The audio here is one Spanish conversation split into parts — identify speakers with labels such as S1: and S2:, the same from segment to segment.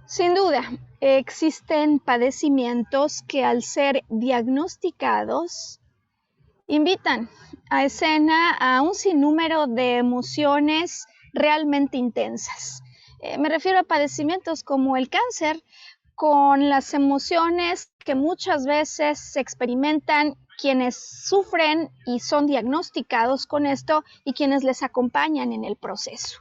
S1: Sin duda, existen padecimientos que al ser diagnosticados invitan a escena a un sinnúmero de emociones realmente intensas. Me refiero a padecimientos como el cáncer, con las emociones que muchas veces se experimentan quienes sufren y son diagnosticados con esto y quienes les acompañan en el proceso.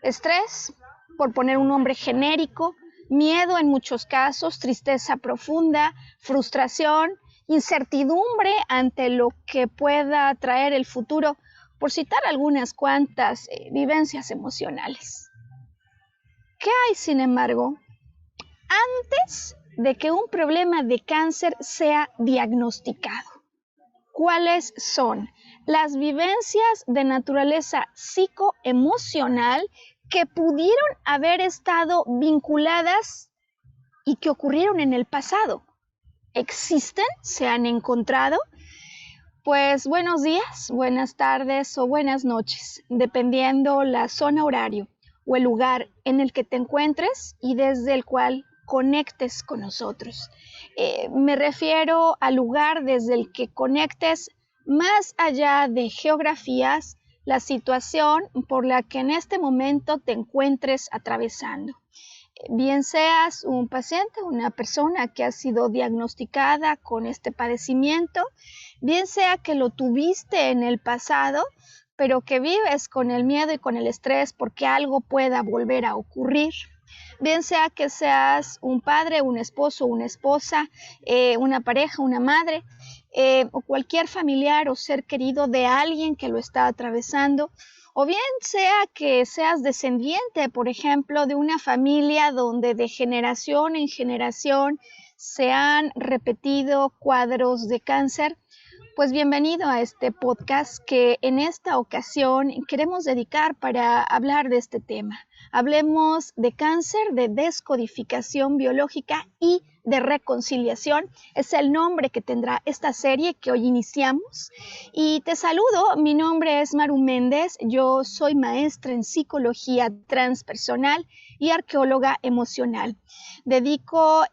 S1: Estrés, por poner un nombre genérico, miedo en muchos casos, tristeza profunda, frustración, incertidumbre ante lo que pueda traer el futuro, por citar algunas cuantas vivencias emocionales. ¿Qué hay, sin embargo, antes de que un problema de cáncer sea diagnosticado? ¿Cuáles son las vivencias de naturaleza psicoemocional que pudieron haber estado vinculadas y que ocurrieron en el pasado? ¿Existen? ¿Se han encontrado? Pues buenos días, buenas tardes o buenas noches, dependiendo la zona horario o el lugar en el que te encuentres y desde el cual conectes con nosotros. Me refiero al lugar desde el que conectes más allá de geografías, la situación por la que en este momento te encuentres atravesando. Bien seas un paciente, una persona que ha sido diagnosticada con este padecimiento, bien sea que lo tuviste en el pasado, pero que vives con el miedo y con el estrés porque algo pueda volver a ocurrir. Bien sea que seas un padre, un esposo, una esposa, una pareja, una madre, o cualquier familiar o ser querido de alguien que lo está atravesando, o bien sea que seas descendiente, por ejemplo, de una familia donde de generación en generación se han repetido cuadros de cáncer. Pues bienvenido a este podcast que en esta ocasión queremos dedicar para hablar de este tema. Hablemos de cáncer, de descodificación biológica y de reconciliación. Es el nombre que tendrá esta serie que hoy iniciamos. Y te saludo, mi nombre es Maru Méndez, yo soy maestra en psicología transpersonal y arqueóloga emocional. Dedico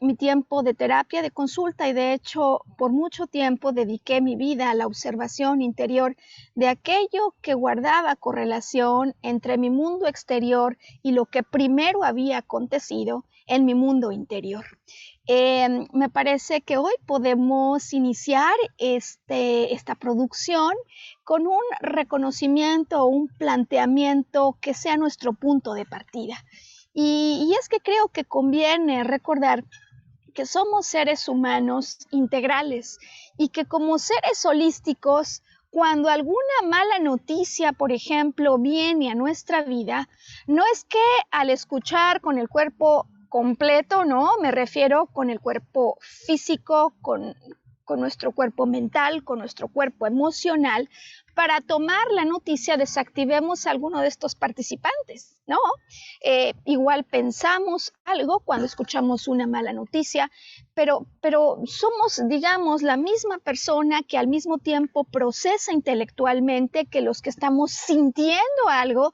S1: mi tiempo de terapia, de consulta y de hecho por mucho tiempo dediqué mi vida a la observación interior de aquello que guardaba correlación entre mi mundo exterior y lo que primero había acontecido en mi mundo interior. Me parece que hoy podemos iniciar esta producción con un reconocimiento o un planteamiento que sea nuestro punto de partida. Y es que creo que conviene recordar que somos seres humanos integrales y que como seres holísticos, cuando alguna mala noticia, por ejemplo, viene a nuestra vida, no es que al escuchar con el cuerpo completo, ¿no? Me refiero con el cuerpo físico, con nuestro cuerpo mental, con nuestro cuerpo emocional, para tomar la noticia desactivemos a alguno de estos participantes, ¿no? Igual pensamos algo cuando escuchamos una mala noticia, pero somos, digamos, la misma persona que al mismo tiempo procesa intelectualmente que los que estamos sintiendo algo,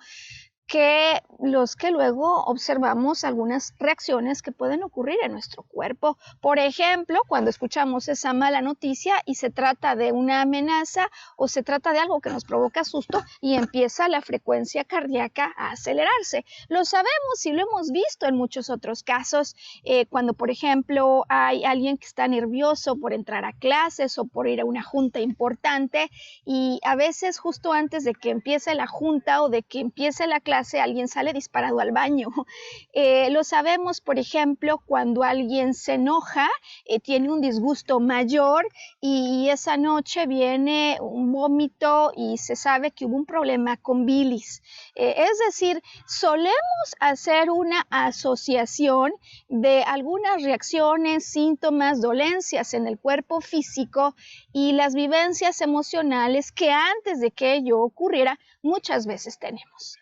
S1: que los que luego observamos algunas reacciones que pueden ocurrir en nuestro cuerpo. Por ejemplo, cuando escuchamos esa mala noticia y se trata de una amenaza o se trata de algo que nos provoca susto y empieza la frecuencia cardíaca a acelerarse. Lo sabemos y lo hemos visto en muchos otros casos, cuando por ejemplo hay alguien que está nervioso por entrar a clases o por ir a una junta importante y a veces justo antes de que empiece la junta o de que empiece la clase alguien sale disparado al baño. Lo sabemos, por ejemplo, cuando alguien se enoja, tiene un disgusto mayor y esa noche viene un vómito y se sabe que hubo un problema con bilis. Es decir, solemos hacer una asociación de algunas reacciones, síntomas, dolencias en el cuerpo físico y las vivencias emocionales que antes de que ello ocurriera muchas veces tenemos.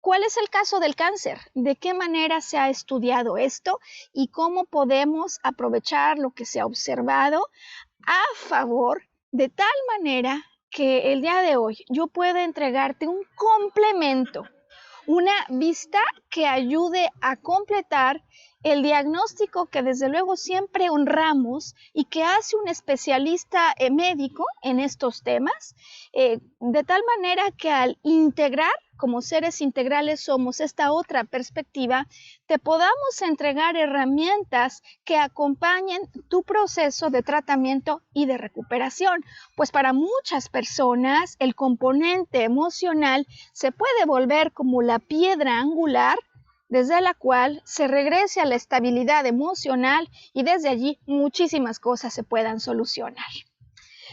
S1: ¿Cuál es el caso del cáncer? ¿De qué manera se ha estudiado esto? ¿Y cómo podemos aprovechar lo que se ha observado a favor de tal manera que el día de hoy yo pueda entregarte un complemento, una vista que ayude a completar el diagnóstico que desde luego siempre honramos y que hace un especialista médico en estos temas, de tal manera que al integrar, como seres integrales somos, esta otra perspectiva, te podamos entregar herramientas que acompañen tu proceso de tratamiento y de recuperación. Pues para muchas personas el componente emocional se puede volver como la piedra angular desde la cual se regrese a la estabilidad emocional y desde allí muchísimas cosas se puedan solucionar.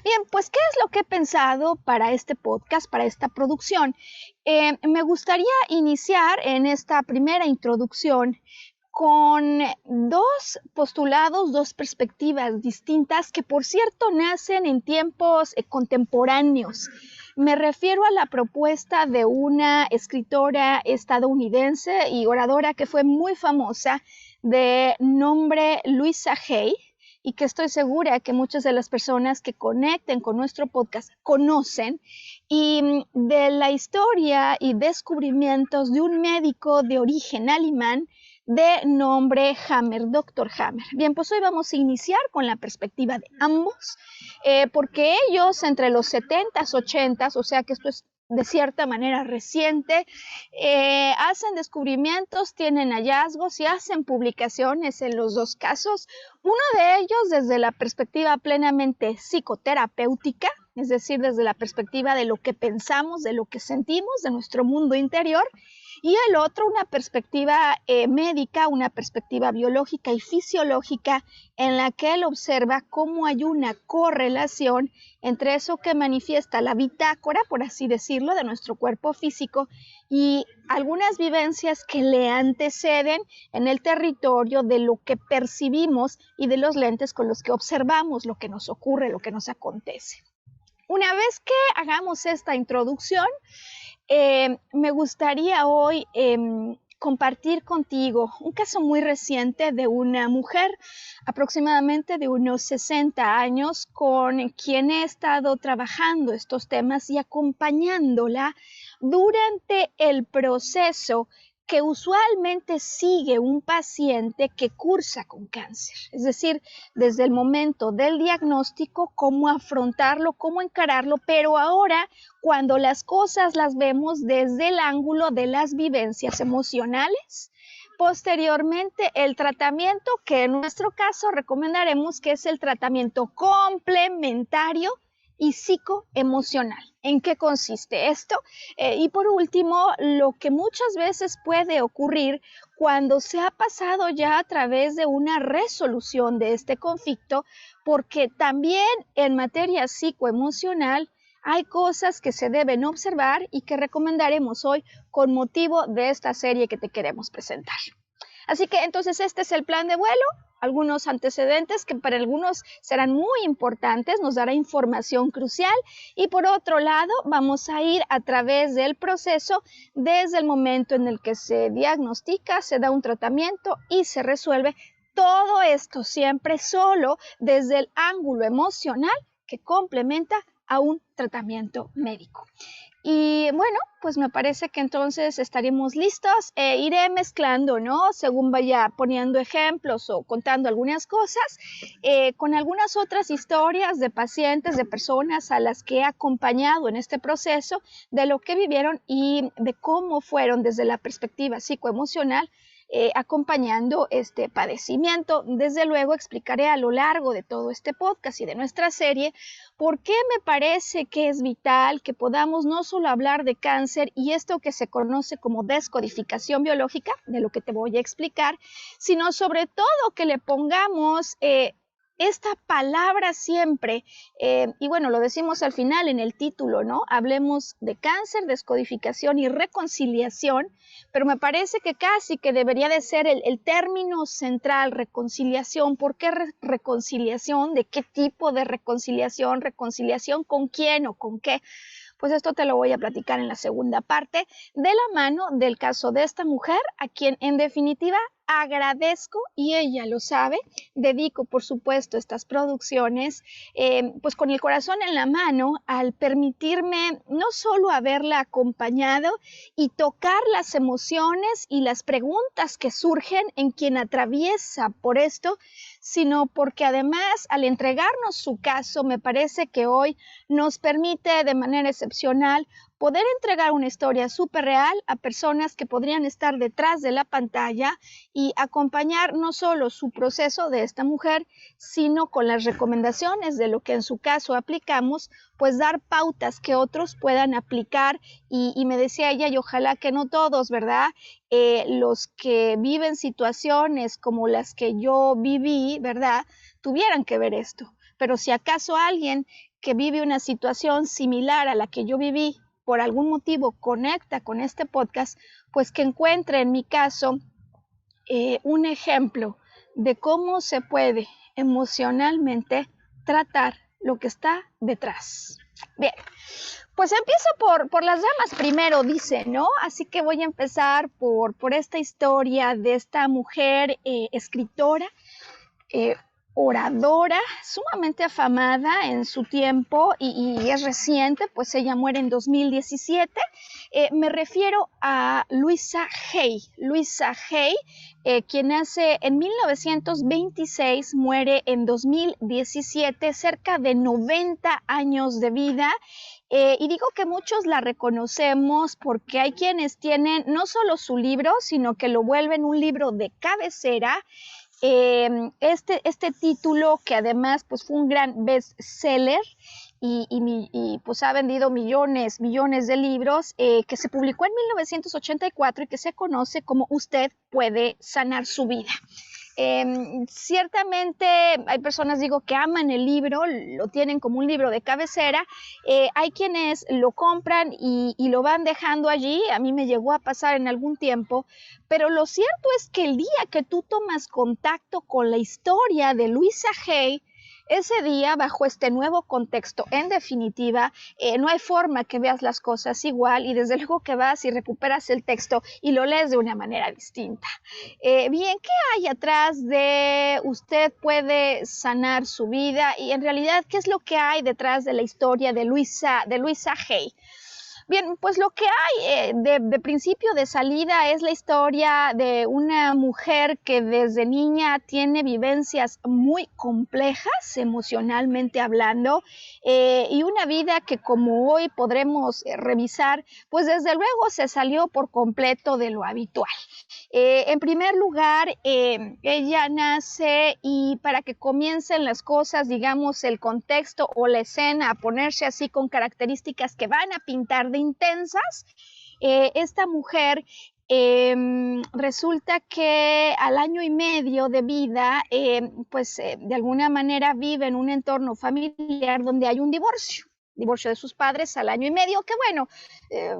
S1: Bien, pues, ¿qué es lo que he pensado para este podcast, para esta producción? Me gustaría iniciar en esta primera introducción con dos postulados, dos perspectivas distintas que, por cierto, nacen en tiempos contemporáneos. Me refiero a la propuesta de una escritora estadounidense y oradora que fue muy famosa, de nombre Louisa Hay, y que estoy segura que muchas de las personas que conecten con nuestro podcast conocen, y de la historia y descubrimientos de un médico de origen alemán de nombre Hammer, Dr. Hammer. Bien, pues hoy vamos a iniciar con la perspectiva de ambos, porque ellos entre los 70s, 80s, o sea que esto es de cierta manera reciente, hacen descubrimientos, tienen hallazgos y hacen publicaciones en los dos casos. Uno de ellos desde la perspectiva plenamente psicoterapéutica, es decir, desde la perspectiva de lo que pensamos, de lo que sentimos, de nuestro mundo interior, y el otro una perspectiva médica, una perspectiva biológica y fisiológica en la que él observa cómo hay una correlación entre eso que manifiesta la bitácora, por así decirlo, de nuestro cuerpo físico y algunas vivencias que le anteceden en el territorio de lo que percibimos y de los lentes con los que observamos lo que nos ocurre, lo que nos acontece. Una vez que hagamos esta introducción, me gustaría hoy compartir contigo un caso muy reciente de una mujer aproximadamente de unos 60 años con quien he estado trabajando estos temas y acompañándola durante el proceso que usualmente sigue un paciente que cursa con cáncer. Es decir, desde el momento del diagnóstico, cómo afrontarlo, cómo encararlo, pero ahora cuando las cosas las vemos desde el ángulo de las vivencias emocionales. Posteriormente, el tratamiento que en nuestro caso recomendaremos que es el tratamiento complementario y psicoemocional. ¿En qué consiste esto? Y por último, lo que muchas veces puede ocurrir cuando se ha pasado ya a través de una resolución de este conflicto, porque también en materia psicoemocional hay cosas que se deben observar y que recomendaremos hoy con motivo de esta serie que te queremos presentar. Así que entonces este es el plan de vuelo, algunos antecedentes que para algunos serán muy importantes, nos dará información crucial y por otro lado vamos a ir a través del proceso desde el momento en el que se diagnostica, se da un tratamiento y se resuelve. Todo esto siempre solo desde el ángulo emocional que complementa a un tratamiento médico. Y bueno, pues me parece que entonces estaremos listos. Iré mezclando, ¿no? Según vaya poniendo ejemplos o contando algunas cosas, con algunas otras historias de pacientes, de personas a las que he acompañado en este proceso, de lo que vivieron y de cómo fueron desde la perspectiva psicoemocional acompañando este padecimiento. Desde luego explicaré a lo largo de todo este podcast y de nuestra serie por qué me parece que es vital que podamos no solo hablar de cáncer y esto que se conoce como descodificación biológica, de lo que te voy a explicar, sino sobre todo que le pongamos esta palabra siempre, y bueno, lo decimos al final en el título, ¿no? Hablemos de cáncer, descodificación y reconciliación, pero me parece que casi que debería de ser el término central, reconciliación. ¿Por qué reconciliación? ¿De qué tipo de reconciliación? ¿Reconciliación con quién o con qué? Pues esto te lo voy a platicar en la segunda parte, de la mano del caso de esta mujer, a quien en definitiva agradezco, y ella lo sabe, dedico por supuesto estas producciones pues con el corazón en la mano al permitirme no solo haberla acompañado y tocar las emociones y las preguntas que surgen en quien atraviesa por esto, sino porque además al entregarnos su caso me parece que hoy nos permite de manera excepcional poder entregar una historia súper real a personas que podrían estar detrás de la pantalla y acompañar no solo su proceso de esta mujer, sino con las recomendaciones de lo que en su caso aplicamos, pues dar pautas que otros puedan aplicar y me decía ella, y ojalá que no todos, ¿verdad? Los que viven situaciones como las que yo viví, ¿verdad? Tuvieran que ver esto. Pero si acaso alguien que vive una situación similar a la que yo viví, por algún motivo conecta con este podcast, pues que encuentre en mi caso un ejemplo de cómo se puede emocionalmente tratar lo que está detrás. Bien, pues empiezo por las damas primero, dice, ¿no? Así que voy a empezar por esta historia de esta mujer escritora, oradora, sumamente afamada en su tiempo y es reciente, pues ella muere en 2017. Me refiero a Louisa Hay. Louisa Hay, quien nace en 1926, muere en 2017, cerca de 90 años de vida. Y digo que muchos la reconocemos porque hay quienes tienen no solo su libro, sino que lo vuelven un libro de cabecera. Este título, que además pues, fue un gran bestseller y pues ha vendido millones de libros, que se publicó en 1984 y que se conoce como Usted puede sanar su vida. Ciertamente hay personas, digo, que aman el libro, lo tienen como un libro de cabecera. Hay quienes lo compran y lo van dejando allí. A mí me llegó a pasar en algún tiempo, pero lo cierto es que el día que tú tomas contacto con la historia de Louisa Hay, ese día, bajo este nuevo contexto, en definitiva, no hay forma que veas las cosas igual, y desde luego que vas y recuperas el texto y lo lees de una manera distinta. Bien, ¿qué hay atrás de Usted puede sanar su vida? Y en realidad, ¿qué es lo que hay detrás de la historia de Louisa Hay? Bien, pues lo que hay de principio de salida es la historia de una mujer que desde niña tiene vivencias muy complejas emocionalmente hablando, y una vida que, como hoy podremos revisar, pues desde luego se salió por completo de lo habitual. En primer lugar, ella nace, y para que comiencen las cosas, digamos, el contexto o la escena a ponerse así con características que van a pintar de intensas, esta mujer resulta que al año y medio de vida, pues de alguna manera vive en un entorno familiar donde hay un divorcio de sus padres al año y medio, que bueno,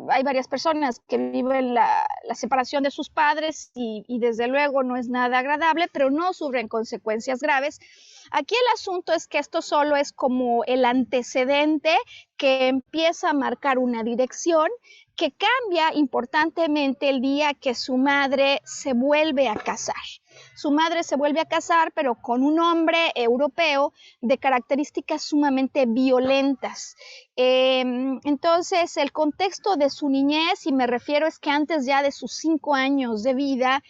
S1: hay varias personas que viven la separación de sus padres y desde luego no es nada agradable, pero no sufren consecuencias graves. Aquí el asunto es que esto solo es como el antecedente que empieza a marcar una dirección que cambia importantemente el día que su madre se vuelve a casar. Su madre se vuelve a casar, pero con un hombre europeo de características sumamente violentas. Entonces, el contexto de su niñez, y me refiero es que antes ya de sus 5 años de vida,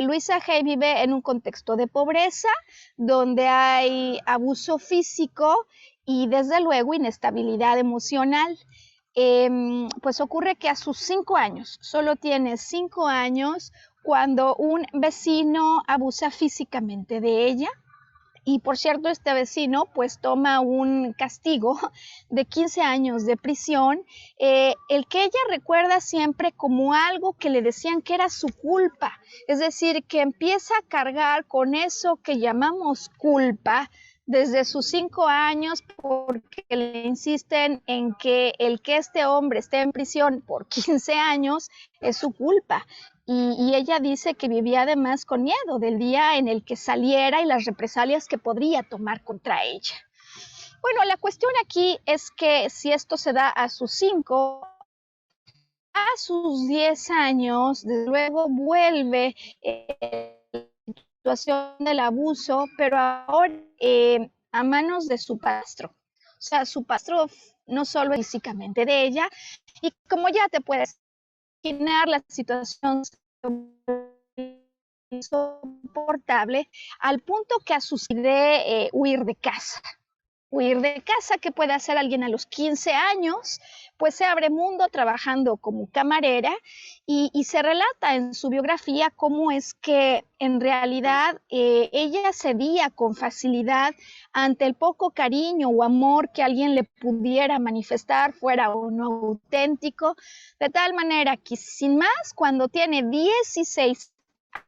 S1: Louisa Hay vive en un contexto de pobreza, donde hay abuso físico y desde luego inestabilidad emocional. Pues ocurre que a sus 5 años, solo tiene 5 años, cuando un vecino abusa físicamente de ella. Y por cierto, este vecino pues toma un castigo de 15 años de prisión, el que ella recuerda siempre como algo que le decían que era su culpa. Es decir, que empieza a cargar con eso que llamamos culpa desde sus 5 años, porque le insisten en que el que este hombre esté en prisión por 15 años es su culpa. Y ella dice que vivía además con miedo del día en el que saliera y las represalias que podría tomar contra ella. Bueno, la cuestión aquí es que si esto se da a sus 5, a sus 10 años, desde luego vuelve situación del abuso, pero ahora a manos de su padrastro. O sea, su padrastro no solo físicamente de ella, y como ya te puedes imaginar, la situación insoportable al punto que a su huir de casa. Huir de casa, que puede hacer alguien a los 15 años, pues se abre mundo trabajando como camarera y se relata en su biografía cómo es que en realidad ella cedía con facilidad ante el poco cariño o amor que alguien le pudiera manifestar, fuera o no auténtico, de tal manera que sin más, cuando tiene 16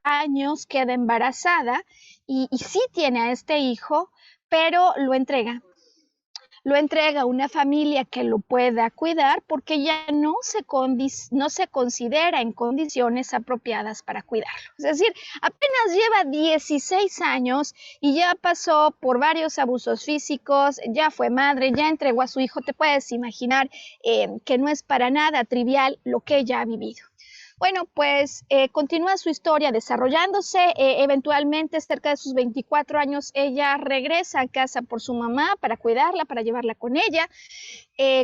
S1: años queda embarazada y sí tiene a este hijo, pero lo entrega a una familia que lo pueda cuidar porque ya no se considera en condiciones apropiadas para cuidarlo. Es decir, apenas lleva 16 años y ya pasó por varios abusos físicos, ya fue madre, ya entregó a su hijo. Te puedes imaginar que no es para nada trivial lo que ella ha vivido. Bueno, pues continúa su historia desarrollándose. Eventualmente, cerca de sus 24 años, ella regresa a casa por su mamá para cuidarla, para llevarla con ella.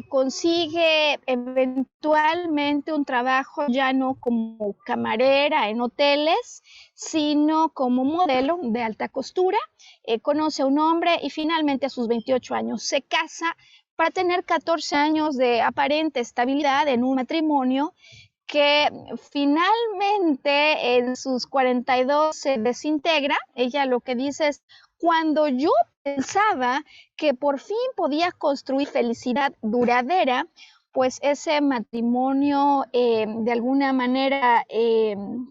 S1: Consigue eventualmente un trabajo ya no como camarera en hoteles, sino como modelo de alta costura. Conoce a un hombre y finalmente a sus 28 años se casa para tener 14 años de aparente estabilidad en un matrimonio que finalmente en sus 42 se desintegra. Ella lo que dice es: cuando yo pensaba que por fin podía construir felicidad duradera, pues ese matrimonio de alguna manera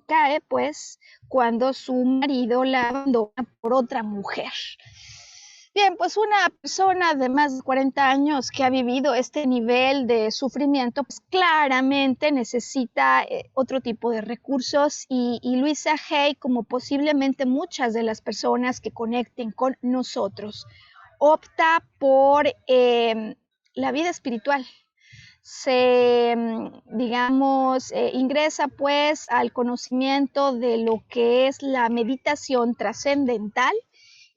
S1: cae, pues, cuando su marido la abandona por otra mujer. Bien, pues una persona de más de 40 años que ha vivido este nivel de sufrimiento, pues claramente necesita otro tipo de recursos y Louisa Hay, como posiblemente muchas de las personas que conecten con nosotros, opta por la vida espiritual. Se, digamos, ingresa pues al conocimiento de lo que es la meditación trascendental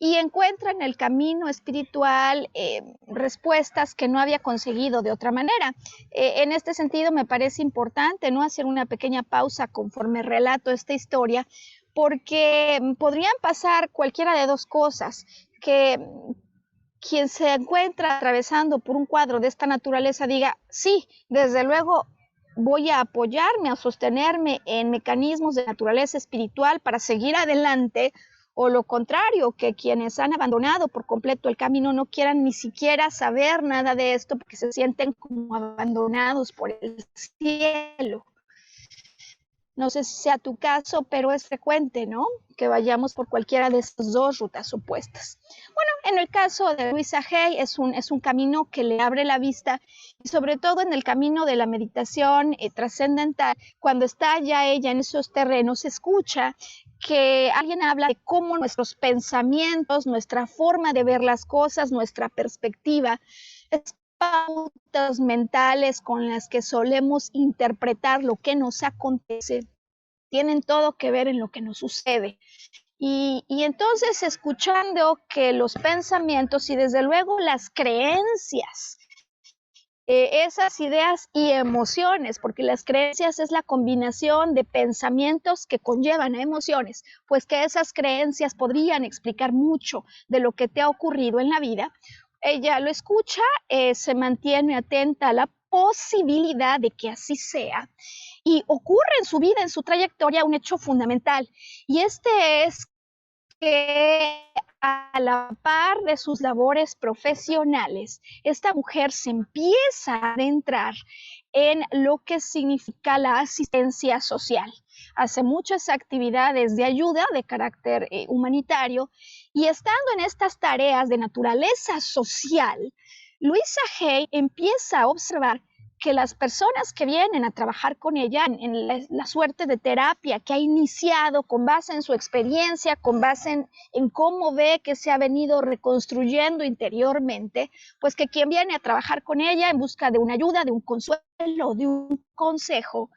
S1: y encuentra en el camino espiritual respuestas que no había conseguido de otra manera. En este sentido, me parece importante no hacer una pequeña pausa conforme relato esta historia, porque podrían pasar cualquiera de dos cosas: que quien se encuentra atravesando por un cuadro de esta naturaleza diga: sí, desde luego voy a apoyarme, a sostenerme en mecanismos de naturaleza espiritual para seguir adelante, o lo contrario, que quienes han abandonado por completo el camino no quieran ni siquiera saber nada de esto porque se sienten como abandonados por el cielo. No sé si sea tu caso, pero es frecuente, ¿no?, que vayamos por cualquiera de estas dos rutas opuestas. Bueno, en el caso de Louisa Hay es un camino que le abre la vista, y sobre todo en el camino de la meditación trascendental, cuando está ya ella en esos terrenos, escucha que alguien habla de cómo nuestros pensamientos, nuestra forma de ver las cosas, nuestra perspectiva, pautas mentales con las que solemos interpretar lo que nos acontece, tienen todo que ver en lo que nos sucede. Y entonces, escuchando que los pensamientos y desde luego las creencias, esas ideas y emociones, porque las creencias es la combinación de pensamientos que conllevan a emociones, pues que esas creencias podrían explicar mucho de lo que te ha ocurrido en la vida. Ella lo escucha, se mantiene atenta a la posibilidad de que así sea, y ocurre en su vida, en su trayectoria, un hecho fundamental, y este es que a la par de sus labores profesionales, esta mujer se empieza a adentrar en lo que significa la asistencia social. Hace muchas actividades de ayuda de carácter humanitario, y estando en estas tareas de naturaleza social, Louisa Hay empieza a observar que las personas que vienen a trabajar con ella en la suerte de terapia que ha iniciado con base en su experiencia, con base en cómo ve que se ha venido reconstruyendo interiormente, pues que quien viene a trabajar con ella en busca de una ayuda, de un consuelo, de un consejo,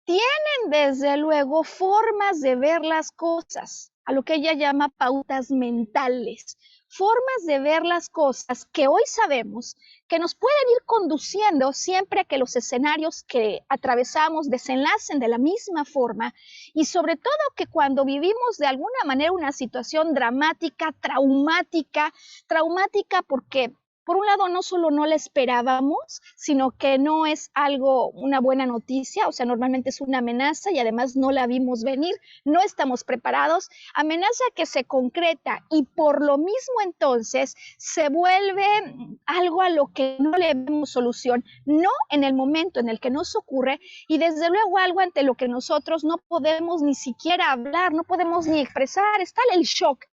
S1: tienen desde luego formas de ver las cosas a lo que ella llama pautas mentales, formas de ver las cosas que hoy sabemos que nos pueden ir conduciendo siempre a que los escenarios que atravesamos desenlacen de la misma forma y sobre todo que cuando vivimos de alguna manera una situación dramática, traumática porque por un lado no solo no la esperábamos, sino que no es algo, una buena noticia, o sea, normalmente es una amenaza y además no la vimos venir, no estamos preparados, amenaza que se concreta y por lo mismo entonces se vuelve algo a lo que no le vemos solución, no en el momento en el que nos ocurre y desde luego algo ante lo que nosotros no podemos ni siquiera hablar, no podemos ni expresar, está el shock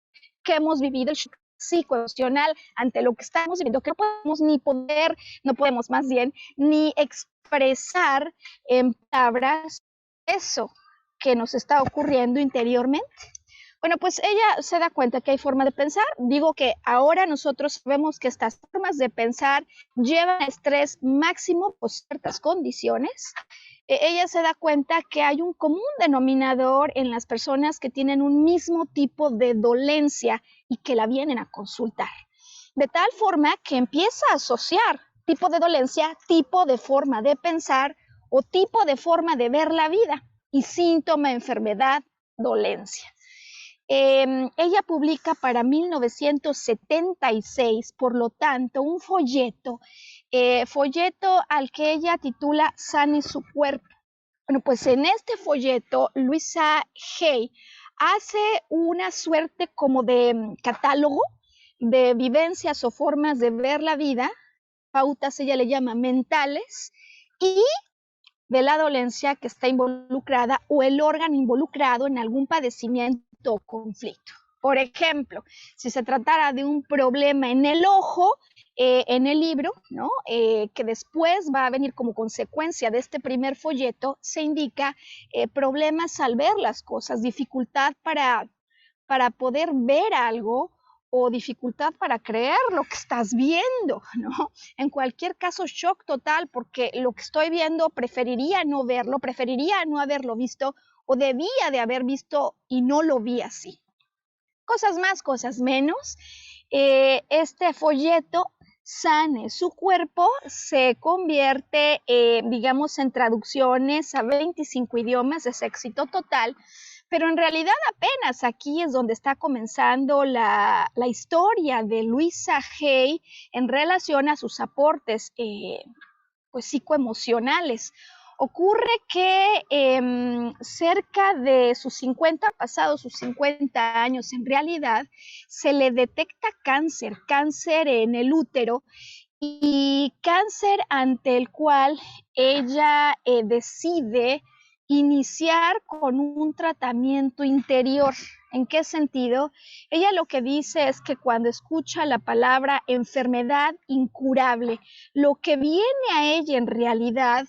S1: que hemos vivido, el shock psicoemocional ante lo que estamos viviendo, que no podemos ni poder, no podemos más bien, ni expresar en palabras eso que nos está ocurriendo interiormente. Bueno, pues ella se da cuenta que hay formas de pensar. Digo que ahora nosotros vemos que estas formas de pensar llevan a estrés máximo por ciertas condiciones. Ella se da cuenta que hay un común denominador en las personas que tienen un mismo tipo de dolencia y que la vienen a consultar. De tal forma que empieza a asociar tipo de dolencia, tipo de forma de pensar o tipo de forma de ver la vida y síntoma, enfermedad, dolencia. Ella publica para 1976, por lo tanto, un folleto al que ella titula Sane su cuerpo. Bueno, pues en este folleto, Louisa Hay hace una suerte como de catálogo de vivencias o formas de ver la vida, pautas ella le llama mentales, y de la dolencia que está involucrada o el órgano involucrado en algún padecimiento o conflicto. Por ejemplo, si se tratara de un problema en el ojo, en el libro, ¿no? Que después va a venir como consecuencia de este primer folleto, se indica problemas al ver las cosas, dificultad para poder ver algo o dificultad para creer lo que estás viendo, ¿no? En cualquier caso, shock total, porque lo que estoy viendo preferiría no verlo, preferiría no haberlo visto o debía de haber visto y no lo vi así. Cosas más, cosas menos. Este folleto Sane su cuerpo se convierte, digamos, en traducciones a 25 idiomas, es éxito total, pero en realidad apenas aquí es donde está comenzando la historia de Louisa Hay en relación a sus aportes pues, psicoemocionales. Ocurre que cerca de sus 50, pasados sus 50 años en realidad, se le detecta cáncer en el útero y cáncer ante el cual ella decide iniciar con un tratamiento interior. ¿En qué sentido? Ella lo que dice es que cuando escucha la palabra enfermedad incurable, lo que viene a ella en realidad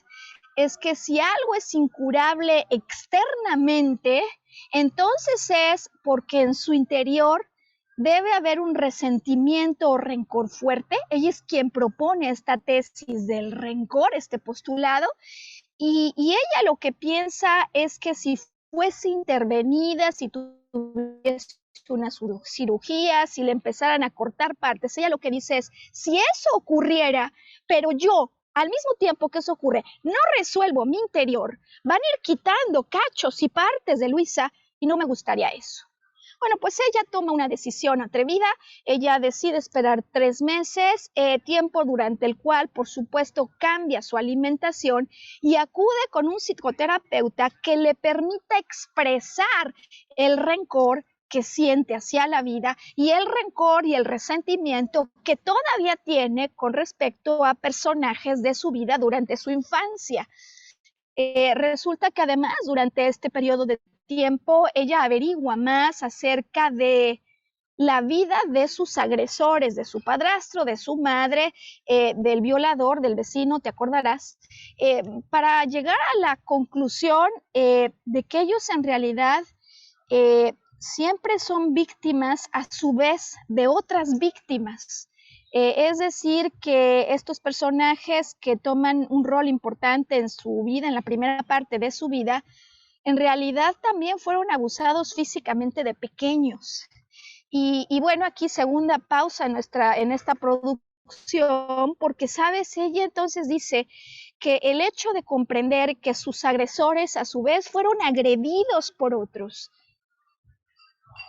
S1: es que si algo es incurable externamente, entonces es porque en su interior debe haber un resentimiento o rencor fuerte. Ella es quien propone esta tesis del rencor, este postulado, y ella lo que piensa es que si fuese intervenida, si tuviese una cirugía, si le empezaran a cortar partes, ella lo que dice es, si eso ocurriera, pero yo, al mismo tiempo que eso ocurre, no resuelvo mi interior, van a ir quitando cachos y partes de Luisa y no me gustaría eso. Bueno, pues ella toma una decisión atrevida, ella decide esperar 3 meses, tiempo durante el cual, por supuesto, cambia su alimentación y acude con un psicoterapeuta que le permita expresar el rencor que siente hacia la vida y el rencor y el resentimiento que todavía tiene con respecto a personajes de su vida durante su infancia. Resulta que además durante este periodo de tiempo ella averigua más acerca de la vida de sus agresores, de su padrastro, de su madre, del violador, del vecino, te acordarás, para llegar a la conclusión de que ellos en realidad siempre son víctimas a su vez de otras víctimas. Es decir, que estos personajes que toman un rol importante en su vida, en la primera parte de su vida, en realidad también fueron abusados físicamente de pequeños. Y bueno, aquí segunda pausa en esta producción, porque sabes, ella entonces dice que el hecho de comprender que sus agresores a su vez fueron agredidos por otros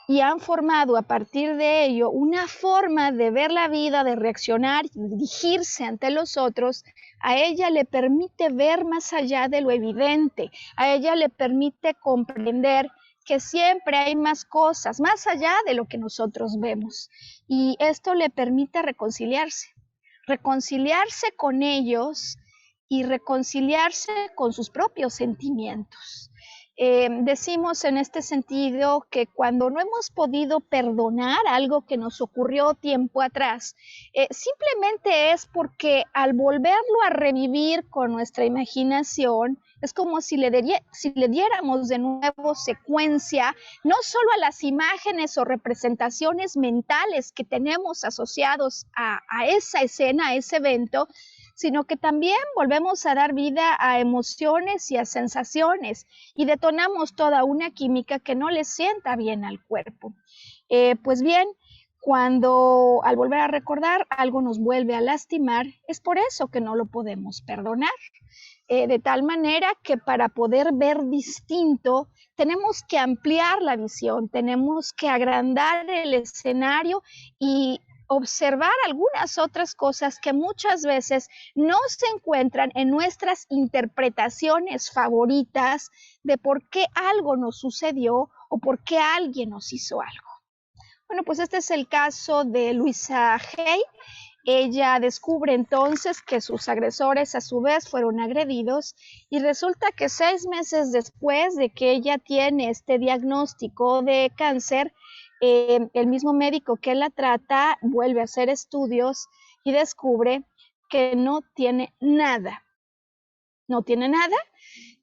S1: y han formado a partir de ello una forma de ver la vida, de reaccionar y dirigirse ante los otros, a ella le permite ver más allá de lo evidente, a ella le permite comprender que siempre hay más cosas, más allá de lo que nosotros vemos. Y esto le permite reconciliarse con ellos y reconciliarse con sus propios sentimientos. Decimos en este sentido que cuando no hemos podido perdonar algo que nos ocurrió tiempo atrás, simplemente es porque al volverlo a revivir con nuestra imaginación, es como si le diéramos de nuevo secuencia, no solo a las imágenes o representaciones mentales que tenemos asociados a esa escena, a ese evento, sino que también volvemos a dar vida a emociones y a sensaciones y detonamos toda una química que no le sienta bien al cuerpo. Pues bien, cuando al volver a recordar algo nos vuelve a lastimar, es por eso que no lo podemos perdonar. De tal manera que para poder ver distinto tenemos que ampliar la visión, tenemos que agrandar el escenario y observar algunas otras cosas que muchas veces no se encuentran en nuestras interpretaciones favoritas de por qué algo nos sucedió o por qué alguien nos hizo algo. Bueno, pues este es el caso de Louisa Hay. Ella descubre entonces que sus agresores a su vez fueron agredidos y resulta que 6 meses después de que ella tiene este diagnóstico de cáncer, el mismo médico que la trata vuelve a hacer estudios y descubre que no tiene nada. No tiene nada.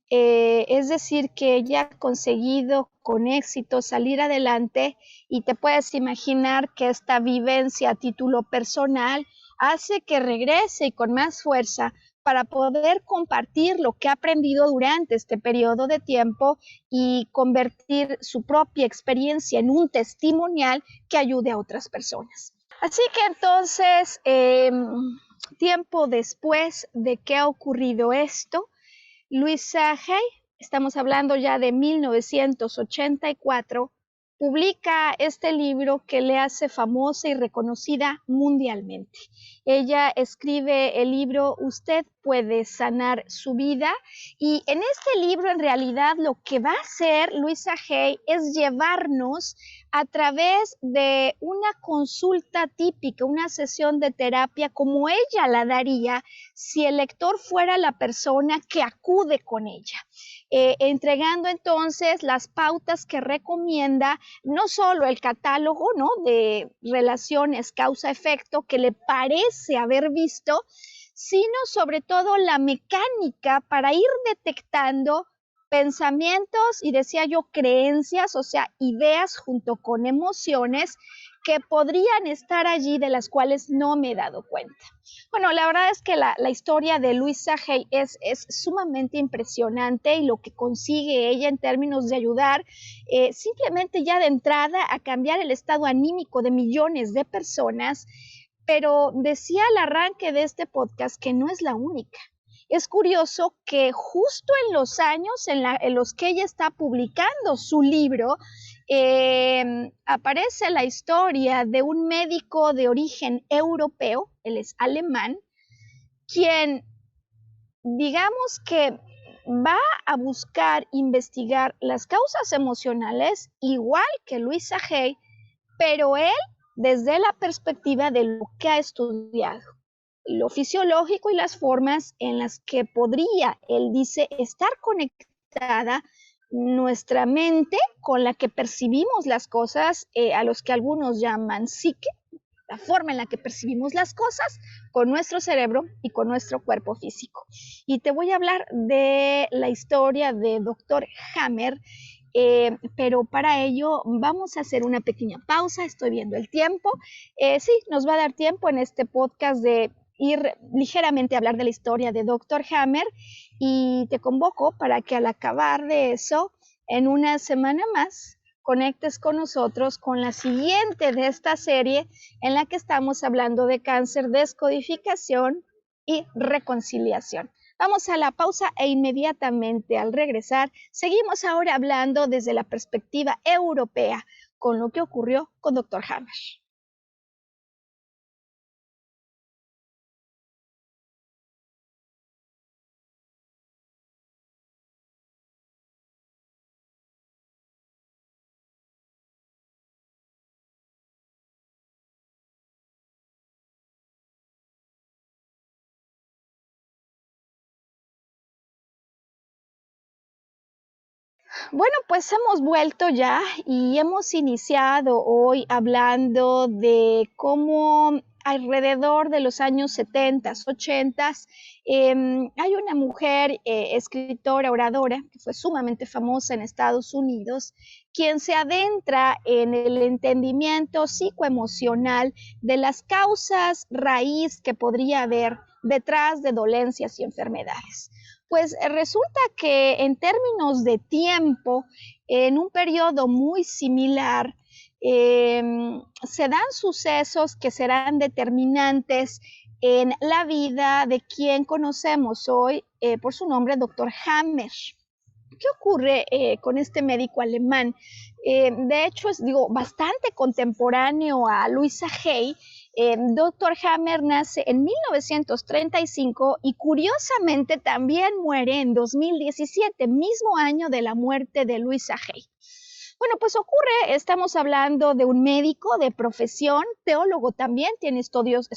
S1: Es decir, que ella ha conseguido con éxito salir adelante y te puedes imaginar que esta vivencia a título personal hace que regrese y con más fuerza para poder compartir lo que ha aprendido durante este periodo de tiempo y convertir su propia experiencia en un testimonial que ayude a otras personas. Así que entonces, tiempo después de que ha ocurrido esto, Louisa Hay, estamos hablando ya de 1984, publica este libro que le hace famosa y reconocida mundialmente. Ella escribe el libro Usted puede sanar su vida y en este libro en realidad lo que va a hacer Louisa Hay es llevarnos a través de una consulta típica, una sesión de terapia como ella la daría si el lector fuera la persona que acude con ella, entregando entonces las pautas que recomienda, no solo el catálogo, ¿no?, de relaciones causa-efecto que le parece haber visto, sino sobre todo la mecánica para ir detectando pensamientos y decía yo creencias, o sea, ideas junto con emociones que podrían estar allí de las cuales no me he dado cuenta. Bueno, la verdad es que la historia de Louisa Hay es sumamente impresionante y lo que consigue ella en términos de ayudar simplemente ya de entrada a cambiar el estado anímico de millones de personas, pero decía al arranque de este podcast que no es la única. Es curioso que justo en los años en los que ella está publicando su libro, aparece la historia de un médico de origen europeo, él es alemán, quien digamos que va a buscar investigar las causas emocionales igual que Louisa Hay, pero él desde la perspectiva de lo que ha estudiado, lo fisiológico y las formas en las que podría, él dice, estar conectada nuestra mente con la que percibimos las cosas, a los que algunos llaman psique, la forma en la que percibimos las cosas con nuestro cerebro y con nuestro cuerpo físico. Y te voy a hablar de la historia de Dr. Hammer, pero para ello vamos a hacer una pequeña pausa, estoy viendo el tiempo. Sí, nos va a dar tiempo en este podcast de ir ligeramente a hablar de la historia de Dr. Hammer y te convoco para que al acabar de eso en una semana más conectes con nosotros con la siguiente de esta serie en la que estamos hablando de cáncer, descodificación y reconciliación. Vamos a la pausa e inmediatamente al regresar seguimos ahora hablando desde la perspectiva europea con lo que ocurrió con Dr. Hammer. Bueno, pues hemos vuelto ya y hemos iniciado hoy hablando de cómo alrededor de los años 70, 80, hay una mujer escritora, oradora, que fue sumamente famosa en Estados Unidos, quien se adentra en el entendimiento psicoemocional de las causas raíz que podría haber detrás de dolencias y enfermedades. Pues resulta que en términos de tiempo, en un periodo muy similar, se dan sucesos que serán determinantes en la vida de quien conocemos hoy por su nombre, Dr. Hammer. ¿Qué ocurre con este médico alemán? De hecho, es bastante contemporáneo a Louisa Hay. Dr. Hammer nace en 1935 y curiosamente también muere en 2017, mismo año de la muerte de Louisa Hay. Bueno, pues ocurre, estamos hablando de un médico de profesión, teólogo también, tiene estudios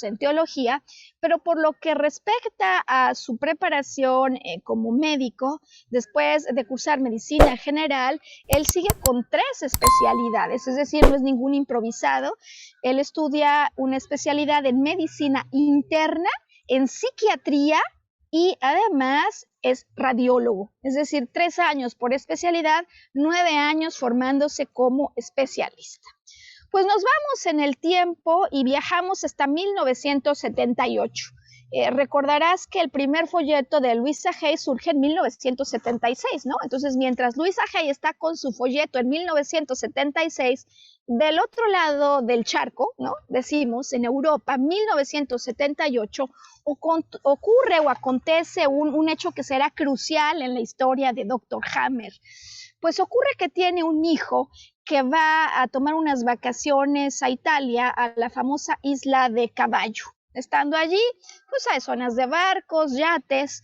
S1: en teología, pero por lo que respecta a su preparación como médico, después de cursar medicina general, él sigue con 3 especialidades, es decir, no es ningún improvisado. Él estudia una especialidad en medicina interna, en psiquiatría y además es radiólogo, es decir, 3 años por especialidad, 9 años formándose como especialista. Pues nos vamos en el tiempo y viajamos hasta 1978. Recordarás que el primer folleto de Louisa Hay surge en 1976, ¿no? Entonces, mientras Louisa Hay está con su folleto en 1976, del otro lado del charco, ¿no? Decimos, en Europa, 1978, ocurre o acontece un hecho que será crucial en la historia de Dr. Hammer. Pues ocurre que tiene un hijo que va a tomar unas vacaciones a Italia, a la famosa isla de Caballo. Estando allí, pues hay zonas de barcos, yates.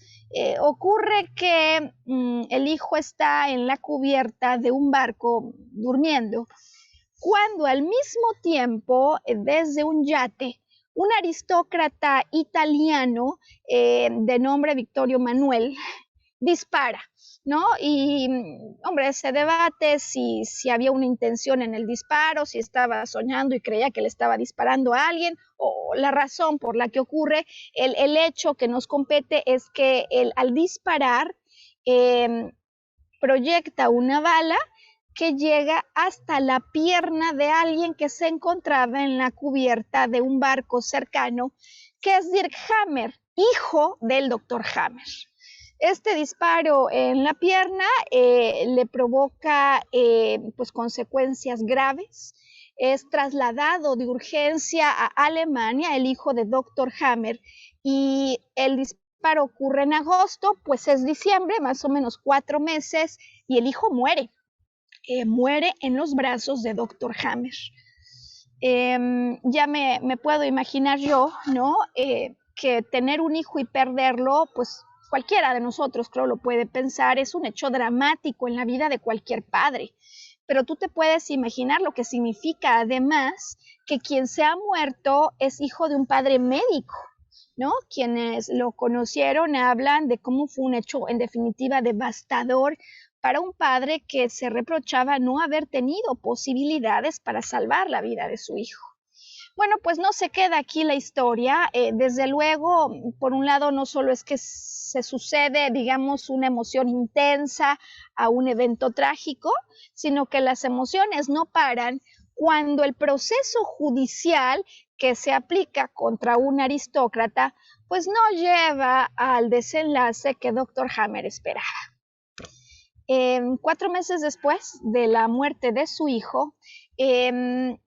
S1: Ocurre que el hijo está en la cubierta de un barco durmiendo, cuando al mismo tiempo, desde un yate, un aristócrata italiano de nombre Vittorio Manuel dispara, ¿no? Y, hombre, se debate si había una intención en el disparo, si estaba soñando y creía que le estaba disparando a alguien, o la razón por la que ocurre. El hecho que nos compete es que él, al disparar, proyecta una bala que llega hasta la pierna de alguien que se encontraba en la cubierta de un barco cercano, que es Dirk Hammer, hijo del Dr. Hammer. Este disparo en la pierna le provoca pues consecuencias graves. Es trasladado de urgencia a Alemania, el hijo de Dr. Hammer, y el disparo ocurre en agosto, pues es diciembre, más o menos 4 meses, y el hijo muere. Muere en los brazos de Dr. Hammer. Ya me puedo imaginar yo, ¿no? Que tener un hijo y perderlo, pues cualquiera de nosotros creo lo puede pensar, es un hecho dramático en la vida de cualquier padre. Pero tú te puedes imaginar lo que significa además que quien se ha muerto es hijo de un padre médico, ¿no? Quienes lo conocieron hablan de cómo fue un hecho en definitiva devastador para un padre que se reprochaba no haber tenido posibilidades para salvar la vida de su hijo. Bueno, pues no se queda aquí la historia. Desde luego, por un lado, no solo es que se sucede, digamos, una emoción intensa a un evento trágico, sino que las emociones no paran cuando el proceso judicial que se aplica contra un aristócrata, pues no lleva al desenlace que Dr. Hammer esperaba. 4 meses después de la muerte de su hijo,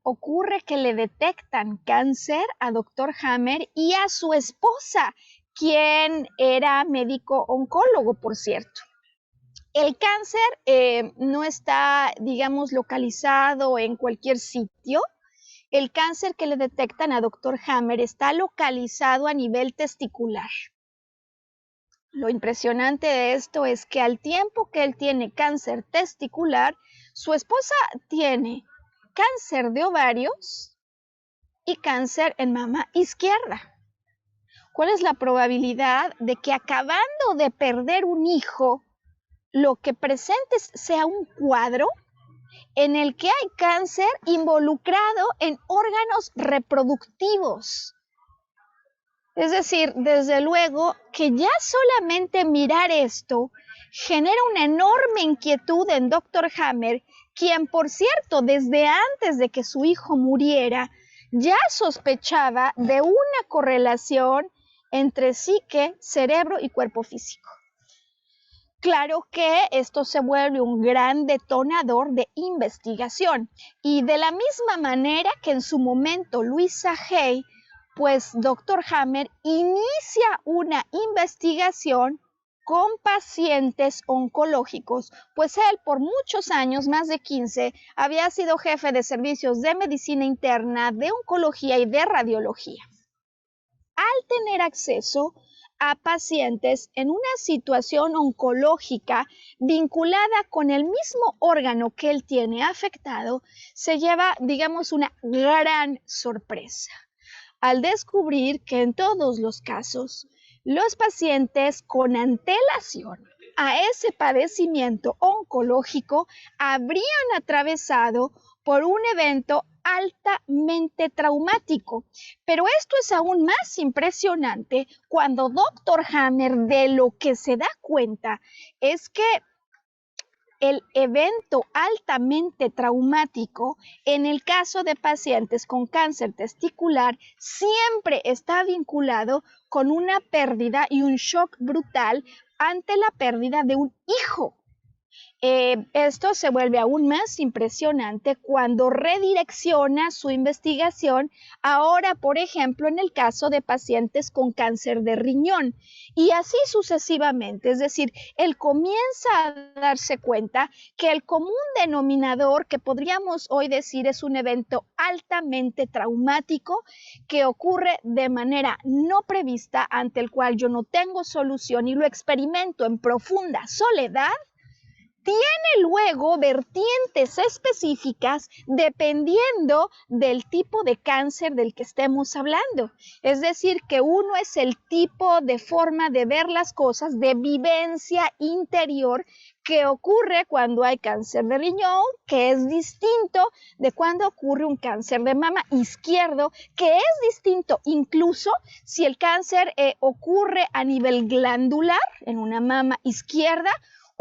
S1: ocurre que le detectan cáncer a Dr. Hammer y a su esposa, quien era médico oncólogo, por cierto. El cáncer no está, digamos, localizado en cualquier sitio. El cáncer que le detectan a Dr. Hammer está localizado a nivel testicular. Lo impresionante de esto es que al tiempo que él tiene cáncer testicular, su esposa tiene cáncer de ovarios y cáncer en mama izquierda. ¿Cuál es la probabilidad de que acabando de perder un hijo, lo que presentes sea un cuadro en el que hay cáncer involucrado en órganos reproductivos? Es decir, desde luego que ya solamente mirar esto genera una enorme inquietud en Dr. Hammer, quien, por cierto, desde antes de que su hijo muriera, ya sospechaba de una correlación entre psique, cerebro y cuerpo físico. Claro que esto se vuelve un gran detonador de investigación, y de la misma manera que en su momento Louisa Hay, pues Dr. Hammer inicia una investigación con pacientes oncológicos, pues él por muchos años, más de 15, había sido jefe de servicios de medicina interna, de oncología y de radiología. Al tener acceso a pacientes en una situación oncológica vinculada con el mismo órgano que él tiene afectado, se lleva, digamos, una gran sorpresa al descubrir que en todos los casos, los pacientes con antelación a ese padecimiento oncológico habrían atravesado por un evento altamente traumático. Pero esto es aún más impresionante cuando Dr. Hammer de lo que se da cuenta es que el evento altamente traumático en el caso de pacientes con cáncer testicular siempre está vinculado con una pérdida y un shock brutal ante la pérdida de un hijo. Esto se vuelve aún más impresionante cuando redirecciona su investigación ahora, por ejemplo, en el caso de pacientes con cáncer de riñón, y así sucesivamente. Es decir, él comienza a darse cuenta que el común denominador, que podríamos hoy decir es un evento altamente traumático que ocurre de manera no prevista, ante el cual yo no tengo solución y lo experimento en profunda soledad, tiene luego vertientes específicas dependiendo del tipo de cáncer del que estemos hablando. Es decir, que uno es el tipo de forma de ver las cosas, de vivencia interior, que ocurre cuando hay cáncer de riñón, que es distinto de cuando ocurre un cáncer de mama izquierdo, que es distinto incluso si el cáncer ocurre a nivel glandular en una mama izquierda,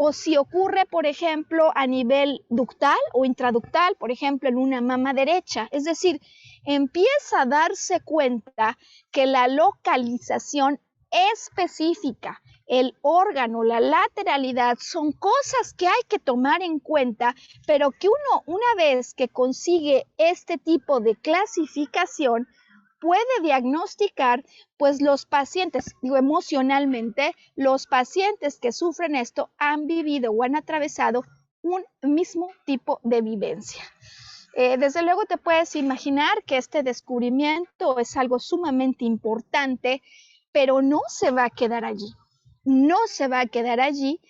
S1: o si ocurre, por ejemplo, a nivel ductal o intraductal, por ejemplo, en una mama derecha. Es decir, empieza a darse cuenta que la localización específica, el órgano, la lateralidad, son cosas que hay que tomar en cuenta, pero que uno, una vez que consigue este tipo de clasificación, puede diagnosticar, pues los pacientes, digo emocionalmente, los pacientes que sufren esto han vivido o han atravesado un mismo tipo de vivencia. Desde luego te puedes imaginar que este descubrimiento es algo sumamente importante, pero no se va a quedar allí. No se va a quedar allí.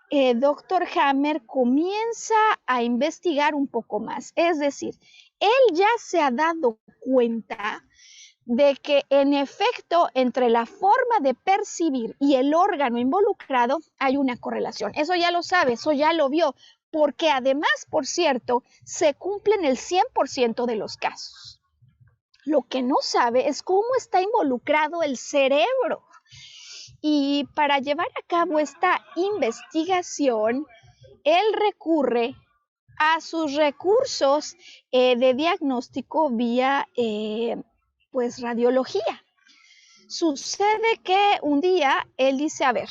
S1: Dr. Hammer comienza a investigar un poco más. Es decir, él ya se ha dado cuenta de que en efecto entre la forma de percibir y el órgano involucrado hay una correlación. Eso ya lo sabe, eso ya lo vio, porque además, por cierto, se cumple en el 100% de los casos. Lo que no sabe es cómo está involucrado el cerebro. Y para llevar a cabo esta investigación, él recurre a sus recursos de diagnóstico vía pues radiología. Sucede que un día él dice, a ver,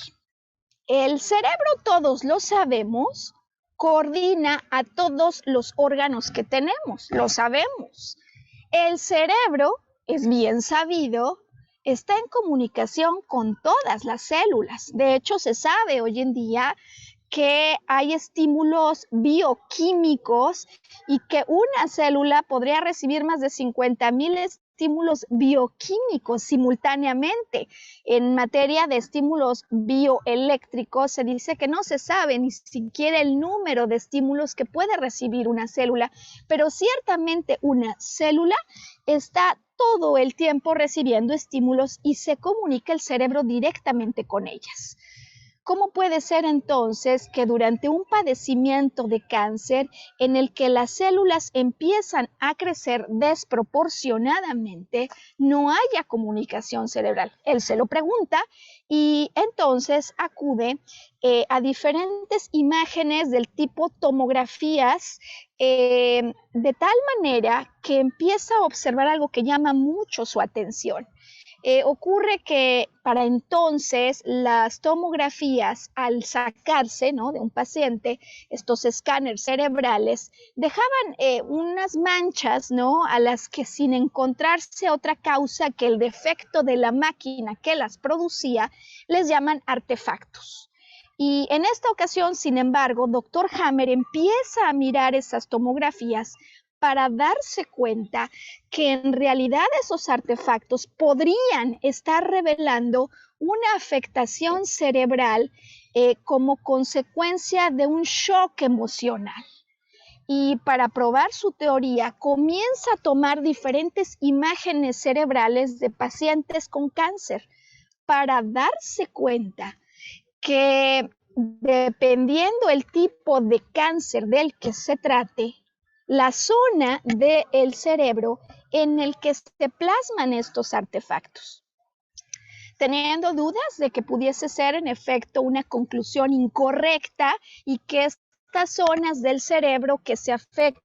S1: el cerebro todos lo sabemos, coordina a todos los órganos que tenemos, lo sabemos. El cerebro, es bien sabido, está en comunicación con todas las células. De hecho, se sabe hoy en día que hay estímulos bioquímicos y que una célula podría recibir más de 50,000 estímulos bioquímicos simultáneamente. En materia de estímulos bioeléctricos, se dice que no se sabe ni siquiera el número de estímulos que puede recibir una célula, pero ciertamente una célula está todo el tiempo recibiendo estímulos y se comunica el cerebro directamente con ellas. ¿Cómo puede ser entonces que durante un padecimiento de cáncer en el que las células empiezan a crecer desproporcionadamente no haya comunicación cerebral? Él se lo pregunta y entonces acude a diferentes imágenes del tipo tomografías de tal manera que empieza a observar algo que llama mucho su atención. Ocurre que para entonces las tomografías al sacarse, ¿no?, de un paciente, estos escáneres cerebrales, dejaban unas manchas, ¿no?, a las que sin encontrarse otra causa que el defecto de la máquina que las producía, les llaman artefactos. Y en esta ocasión, sin embargo, Dr. Hammer empieza a mirar esas tomografías para darse cuenta que en realidad esos artefactos podrían estar revelando una afectación cerebral como consecuencia de un shock emocional. Y para probar su teoría, comienza a tomar diferentes imágenes cerebrales de pacientes con cáncer para darse cuenta que dependiendo el tipo de cáncer del que se trate, la zona del cerebro en el que se plasman estos artefactos. Teniendo dudas de que pudiese ser en efecto una conclusión incorrecta y que estas zonas del cerebro que se afectan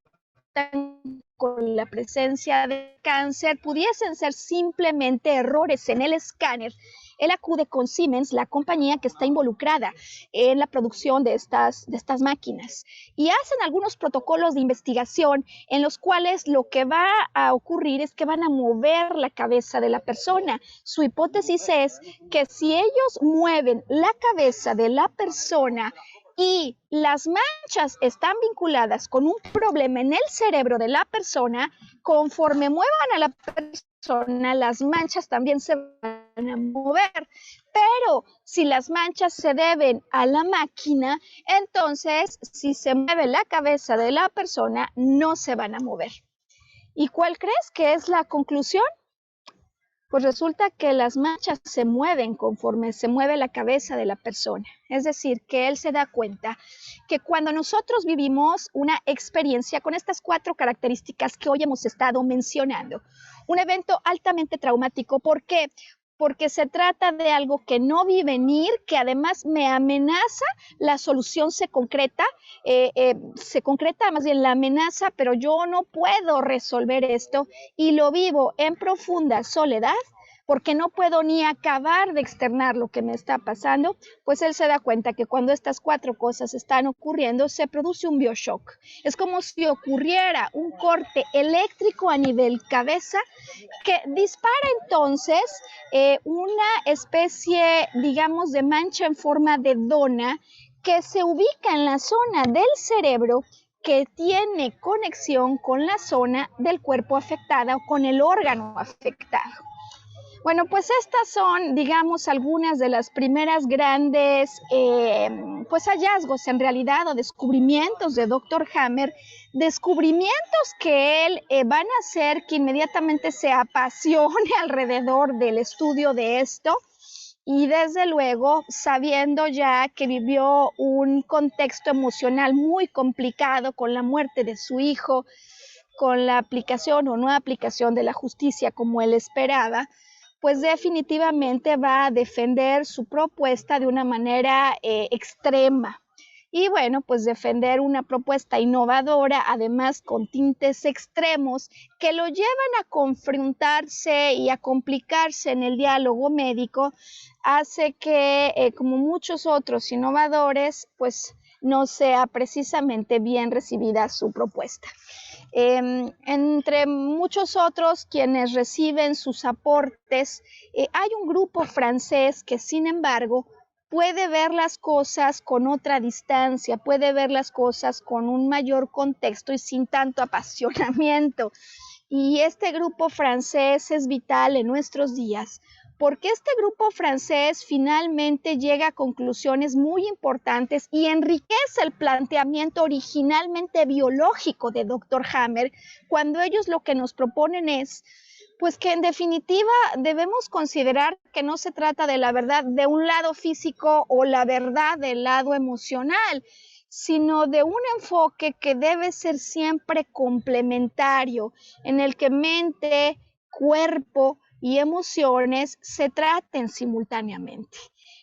S1: con la presencia de cáncer pudiesen ser simplemente errores en el escáner, él acude con Siemens, la compañía que está involucrada en la producción de estas máquinas, y hacen algunos protocolos de investigación en los cuales lo que va a ocurrir es que van a mover la cabeza de la persona. Su hipótesis es que si ellos mueven la cabeza de la persona y las manchas están vinculadas con un problema en el cerebro de la persona, conforme muevan a la persona, las manchas también se van a mover. Pero si las manchas se deben a la máquina, entonces si se mueve la cabeza de la persona, no se van a mover. ¿Y cuál crees que es la conclusión? Pues resulta que las manchas se mueven conforme se mueve la cabeza de la persona. Es decir, que él se da cuenta que cuando nosotros vivimos una experiencia con estas 4 características que hoy hemos estado mencionando, un evento altamente traumático, ¿por qué? Porque se trata de algo que no vi venir, que además me amenaza, la solución se concreta más bien la amenaza, pero yo no puedo resolver esto y lo vivo en profunda soledad porque no puedo ni acabar de externar lo que me está pasando, pues él se da cuenta que cuando estas 4 cosas están ocurriendo, se produce un bioshock. Es como si ocurriera un corte eléctrico a nivel cabeza que dispara entonces una especie, digamos, de mancha en forma de dona que se ubica en la zona del cerebro que tiene conexión con la zona del cuerpo afectada o con el órgano afectado. Bueno, pues estas son, digamos, algunas de las primeras grandes pues hallazgos en realidad o descubrimientos de Dr. Hammer, descubrimientos que él van a hacer que inmediatamente se apasione alrededor del estudio de esto y desde luego sabiendo ya que vivió un contexto emocional muy complicado con la muerte de su hijo, con la aplicación o no aplicación de la justicia como él esperaba, pues definitivamente va a defender su propuesta de una manera extrema. Y bueno, pues defender una propuesta innovadora, además con tintes extremos, que lo llevan a confrontarse y a complicarse en el diálogo médico, hace que, como muchos otros innovadores, pues no sea precisamente bien recibida su propuesta. Entre muchos otros quienes reciben sus aportes, hay un grupo francés que, sin embargo, puede ver las cosas con otra distancia, puede ver las cosas con un mayor contexto y sin tanto apasionamiento. Y este grupo francés es vital en nuestros días porque este grupo francés finalmente llega a conclusiones muy importantes y enriquece el planteamiento originalmente biológico de Dr. Hammer, cuando ellos lo que nos proponen es pues que en definitiva debemos considerar que no se trata de la verdad de un lado físico o la verdad del lado emocional, sino de un enfoque que debe ser siempre complementario, en el que mente, cuerpo y emociones se traten simultáneamente.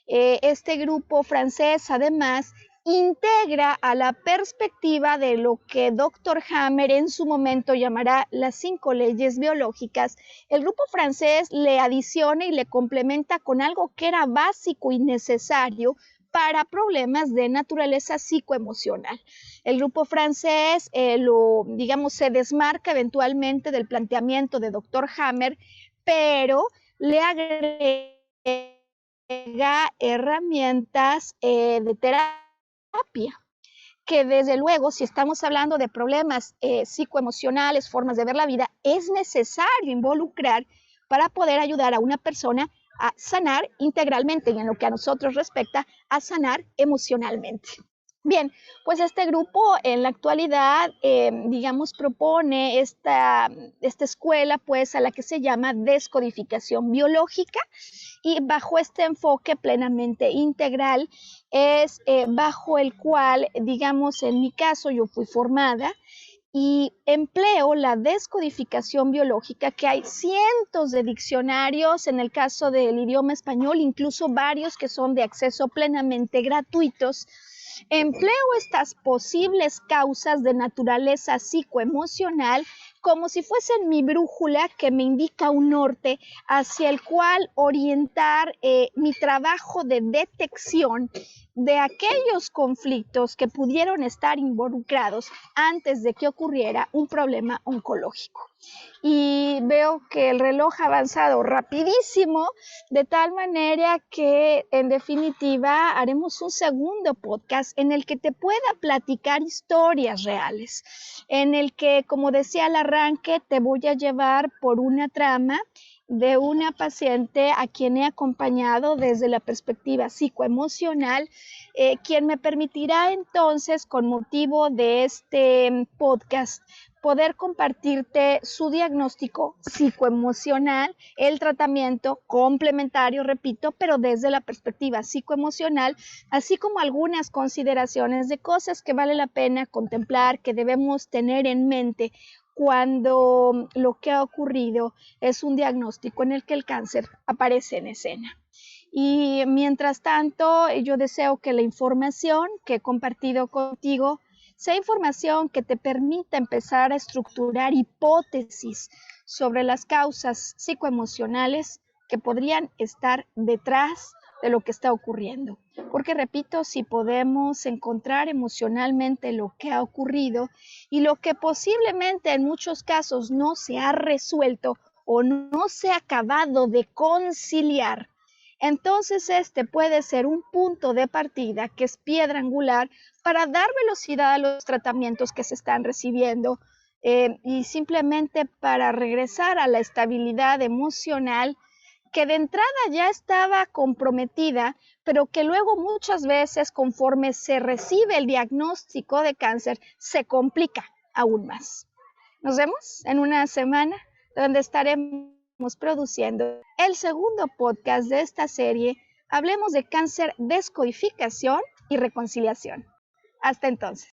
S1: Este grupo francés, además, integra a la perspectiva de lo que Dr. Hammer en su momento llamará las 5 leyes biológicas. El grupo francés le adiciona y le complementa con algo que era básico y necesario para problemas de naturaleza psicoemocional. El grupo francés se desmarca eventualmente del planteamiento de Dr. Hammer, pero le agrega herramientas de terapia, que desde luego, si estamos hablando de problemas psicoemocionales, formas de ver la vida, es necesario involucrar para poder ayudar a una persona a sanar integralmente y en lo que a nosotros respecta, a sanar emocionalmente. Bien, pues este grupo en la actualidad, propone esta escuela, pues, a la que se llama descodificación biológica, y bajo este enfoque plenamente integral es bajo el cual, digamos, en mi caso yo fui formada y empleo la descodificación biológica, que hay cientos de diccionarios en el caso del idioma español, incluso varios que son de acceso plenamente gratuitos. Empleo estas posibles causas de naturaleza psicoemocional como si fuesen mi brújula que me indica un norte hacia el cual orientar mi trabajo de detección de aquellos conflictos que pudieron estar involucrados antes de que ocurriera un problema oncológico. Y veo que el reloj ha avanzado rapidísimo, de tal manera que en definitiva haremos un segundo podcast en el que te pueda platicar historias reales, en el que, como decía al arranque, te voy a llevar por una trama de una paciente a quien he acompañado desde la perspectiva psicoemocional, quien me permitirá entonces, con motivo de este podcast, poder compartirte su diagnóstico psicoemocional, el tratamiento complementario, repito, pero desde la perspectiva psicoemocional, así como algunas consideraciones de cosas que vale la pena contemplar, que debemos tener en mente cuando lo que ha ocurrido es un diagnóstico en el que el cáncer aparece en escena. Y mientras tanto, yo deseo que la información que he compartido contigo sea información que te permita empezar a estructurar hipótesis sobre las causas psicoemocionales que podrían estar detrás de lo que está ocurriendo. Porque, repito, si podemos encontrar emocionalmente lo que ha ocurrido y lo que posiblemente en muchos casos no se ha resuelto o no se ha acabado de conciliar, entonces este puede ser un punto de partida que es piedra angular para dar velocidad a los tratamientos que se están recibiendo y simplemente para regresar a la estabilidad emocional que de entrada ya estaba comprometida, pero que luego muchas veces conforme se recibe el diagnóstico de cáncer se complica aún más. Nos vemos en una semana donde estaremos produciendo el segundo podcast de esta serie. Hablemos de cáncer, descodificación y reconciliación. Hasta entonces.